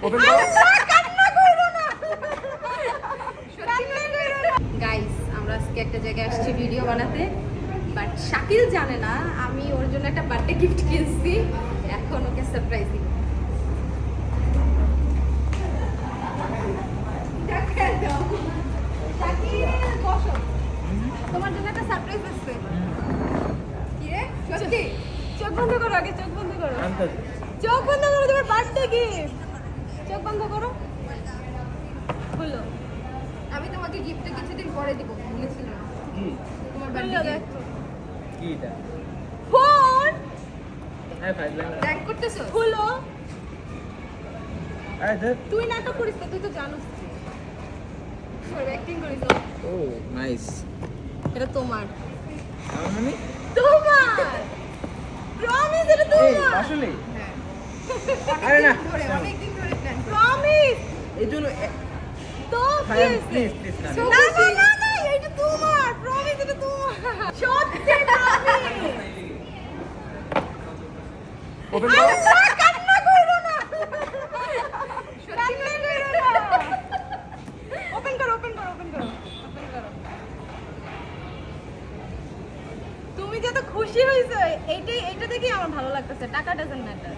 Open করো। Guys আমরা আজকে একটা জায়গায় আসছি ভিডিও বানাতে, বাট শাকিল জানে না আমি ওর জন্য একটা বার্থডে গিফট কিনছি। এখন ওকে সারপ্রাইজ দিব। তোমার জন্য একটা সারপ্রাইজ আছে। কি রে? সত্যি? চোখ বন্ধ করো, আগে চোখ বন্ধ করো। চোখ বন্ধ করো, তোমার বার্থডে গিফট। চোখ বন্ধ করো। হলো। আমি তোমাকে গিফটটা কিছুদিন পরে দিব, বলেছিলাম। কি তোমার বার্থডে কি এটা? ফোন হ্যাঁ ফাইল লাইন। ব্যাক করতেছো? হলো। আরে দেখ। তুই নাটক করিস না, তুই তো জানোস। সরি অ্যাক্টিং করিস না। ও নাইস। এটা তোমার। আমার মানে তোমার। প্রমিস এটা এই তোমার। আসলে হ্যাঁ। আরে না অনেকদিন ধরে প্ল্যান। প্রমিস। এই জন্য তো ভাই প্লিজ প্লিজ না না না না না এটা তোমার। প্রমিস এটা তোমার। সত্যি প্রমিস। ওপেন করো। কান্না করো না। কান্না করো না। ওপেন করো, ওপেন করো, ওপেন করো, ওপেন করো। তুমি যত খুশি হইছো এইটা দেখেই আমার ভালো লাগতেছে। টাকা ডাজন্ট ম্যাটার।